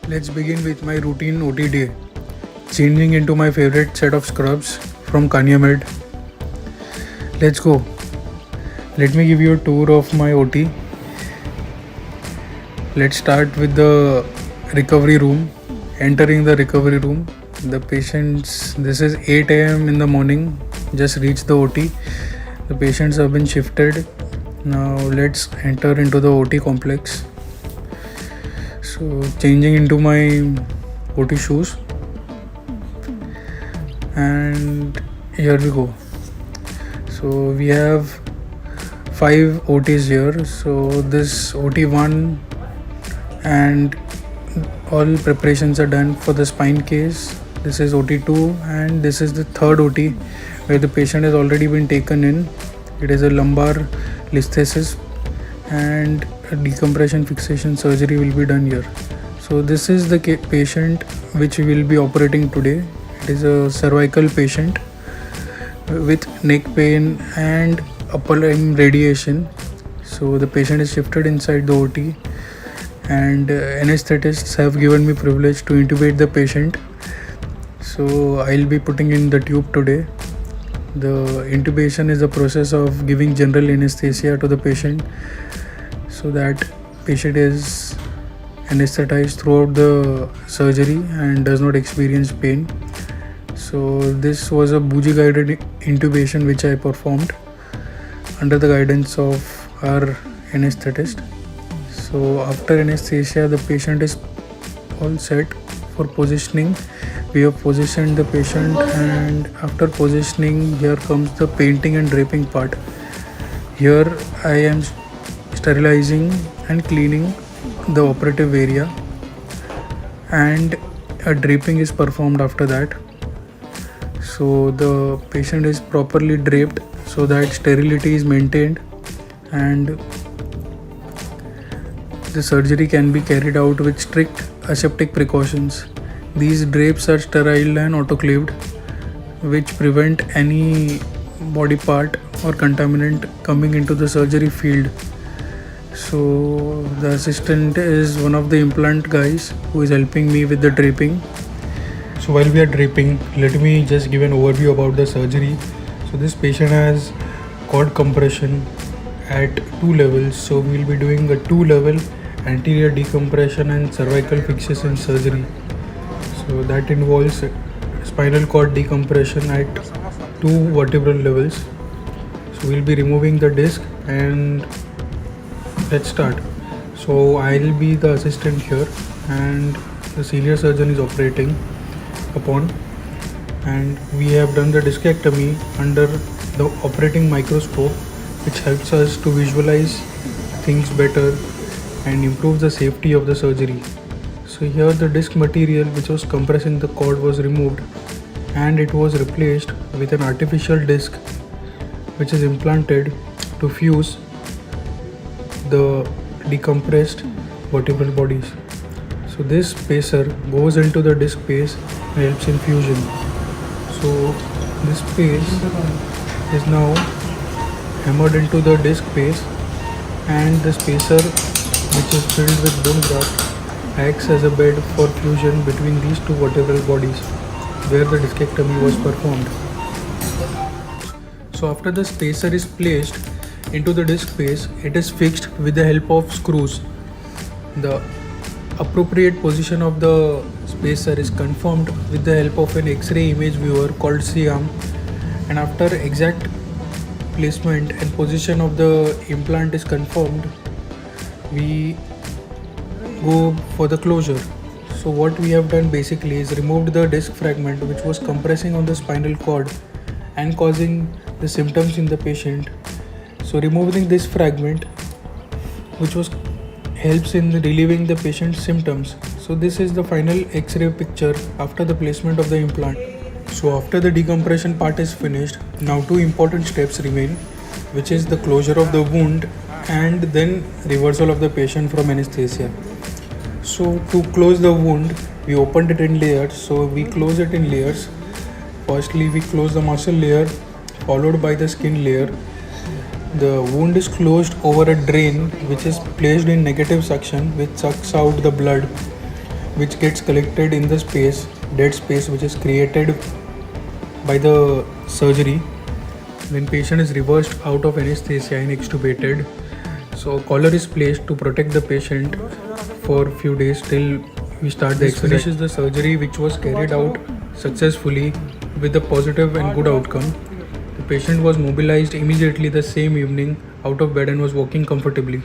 Let's begin with my routine OT day. Changing into my favorite set of scrubs from Kanye Med. Let's go. Let me give you a tour of my OT. Let's start with the recovery room. Entering the recovery room, the patients, this is 8 a.m. in the morning, just reached the OT. The patients have been shifted. Now let's enter into the OT complex. So changing into my OT shoes, and here we go. So we have 5 OTs here. So this OT1 and all preparations are done for the spine case. This is OT2 and this is the third OT where the patient has already been taken in. It is a lumbar listhesis and a decompression fixation surgery will be done here. So this is the patient which we will be operating today. It is a cervical patient with neck pain and upper limb radiation. So the patient is shifted inside the OT and anesthetists have given me privilege to intubate the patient. So I'll be putting in the tube today. The intubation is the process of giving general anesthesia to the patient so that patient is anesthetized throughout the surgery and does not experience pain. So this was a bougie guided intubation which I performed under the guidance of our anesthetist. So after anesthesia, the patient is all set for positioning. We have positioned the patient, and after positioning, here comes the painting and draping part. Here I am sterilizing and cleaning the operative area, and a draping is performed after that. So the patient is properly draped so that sterility is maintained and the surgery can be carried out with strict aseptic precautions. These drapes are sterile and autoclaved, which prevent any body part or contaminant coming into the surgery field. So the assistant is one of the implant guys who is helping me with the draping. So while we are draping, let me just give an overview about the surgery. So this patient has cord compression at 2 levels. So we will be doing a 2-level anterior decompression and cervical fixation surgery. So that involves spinal cord decompression at 2 vertebral levels. So we'll be removing the disc and let's start. So I'll be the assistant here and the senior surgeon is operating upon, and we have done the discectomy under the operating microscope, which helps us to visualize things better and improve the safety of the surgery. So here the disc material which was compressing the cord was removed and it was replaced with an artificial disc which is implanted to fuse the decompressed vertebral bodies. So this spacer goes into the disc space and helps in fusion. So this space is now hammered into the disc space, and the spacer, which is filled with bone graft, acts as a bed for fusion between these 2 vertebral bodies where the discectomy was performed. So after the spacer is placed into the disc space, it is fixed with the help of screws. The appropriate position of the spacer is confirmed with the help of an X-ray image viewer called SIAM, and after exact placement and position of the implant is confirmed, we go for the closure. So what we have done basically is removed the disc fragment which was compressing on the spinal cord and causing the symptoms in the patient. So removing this fragment which was helps in relieving the patient's symptoms. So this is the final X-ray picture after the placement of the implant. So after the decompression part is finished, now 2 important steps remain, which is the closure of the wound and then reversal of the patient from anesthesia. So to close the wound, we opened it in layers. So we close it in layers. Firstly, we close the muscle layer, followed by the skin layer. The wound is closed over a drain which is placed in negative suction, which sucks out the blood which gets collected in the dead space which is created by the surgery. When patient is reversed out of anesthesia and extubated, so collar is placed to protect the patient for few days till we start the exercise. Finishes the surgery which was carried out successfully with a positive and good outcome. The patient was mobilized immediately the same evening out of bed and was walking comfortably.